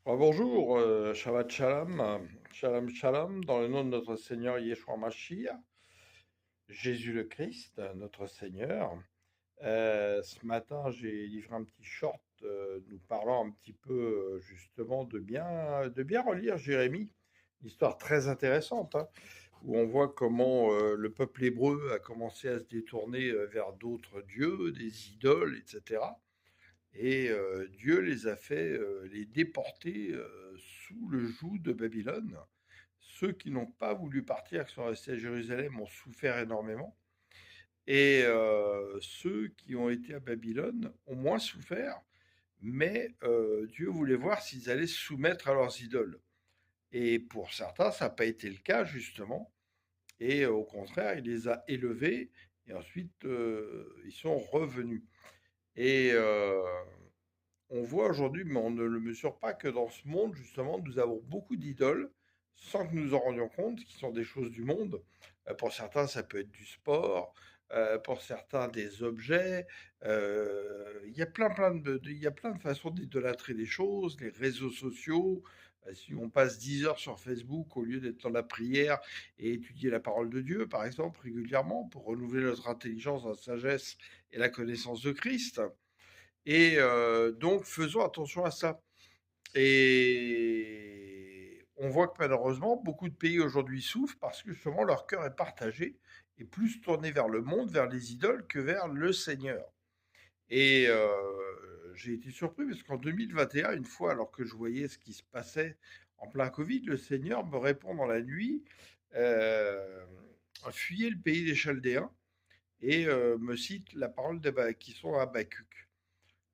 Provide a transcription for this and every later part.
Bonjour, Shabbat Shalom, Shalom Shalom, dans le nom de notre Seigneur Yeshua Mashiach, Jésus le Christ, notre Seigneur. Ce matin, j'ai livré un petit short nous parlant un petit peu justement de bien relire Jérémie, une histoire très intéressante, hein, où on voit comment le peuple hébreu a commencé à se détourner vers d'autres dieux, des idoles, etc. Et Dieu les a fait les déporter sous le joug de Babylone. Ceux qui n'ont pas voulu partir, qui sont restés à Jérusalem, ont souffert énormément. Et ceux qui ont été à Babylone ont moins souffert, mais Dieu voulait voir s'ils allaient se soumettre à leurs idoles. Et pour certains, ça n'a pas été le cas, justement. Et au contraire, il les a élevés, et ensuite, ils sont revenus. Et on voit aujourd'hui, mais on ne le mesure pas, que dans ce monde, justement, nous avons beaucoup d'idoles, sans que nous nous en rendions compte, qui sont des choses du monde. Pour certains, ça peut être du sport, pour certains, des objets. Il y a il y a plein de façons d'idolâtrer les choses, les réseaux sociaux. Si on passe 10 heures sur Facebook au lieu d'être dans la prière et étudier la parole de Dieu, par exemple, régulièrement, pour renouveler notre intelligence, la sagesse et la connaissance de Christ. Et donc, faisons attention à ça. Et on voit que malheureusement, beaucoup de pays aujourd'hui souffrent parce que justement leur cœur est partagé et plus tourné vers le monde, vers les idoles, que vers le Seigneur. Et j'ai été surpris parce qu'en 2021, une fois, alors que je voyais ce qui se passait en plein Covid, le Seigneur me répond dans la nuit, euh, fuyez le pays des Chaldéens, et me cite la parole qui sont à Habakkuk.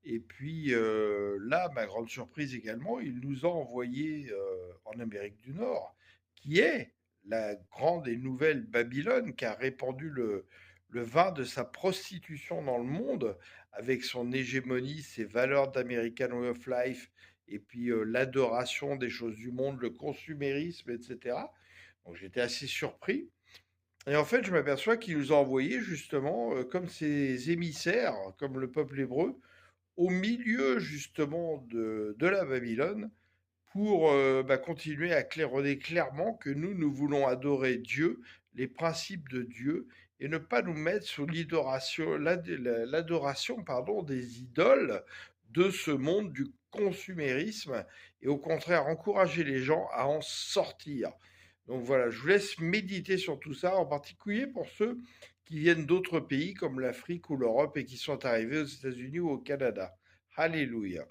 Et puis là, ma grande surprise également, il nous a envoyé en Amérique du Nord, qui est la grande et nouvelle Babylone, qui a répandu le vin de sa prostitution dans le monde, avec son hégémonie, ses valeurs d'American Way of Life, et puis l'adoration des choses du monde, le consumérisme, etc. Donc j'étais assez surpris. Et en fait, je m'aperçois qu'il nous a envoyé justement comme ses émissaires, comme le peuple hébreu, au milieu justement de la Babylone pour continuer à claironner clairement que nous voulons adorer Dieu, les principes de Dieu, et ne pas nous mettre sous l'adoration des idoles de ce monde du consumérisme, et au contraire encourager les gens à en sortir. Donc voilà, je vous laisse méditer sur tout ça, en particulier pour ceux qui viennent d'autres pays comme l'Afrique ou l'Europe et qui sont arrivés aux États-Unis ou au Canada. Alléluia.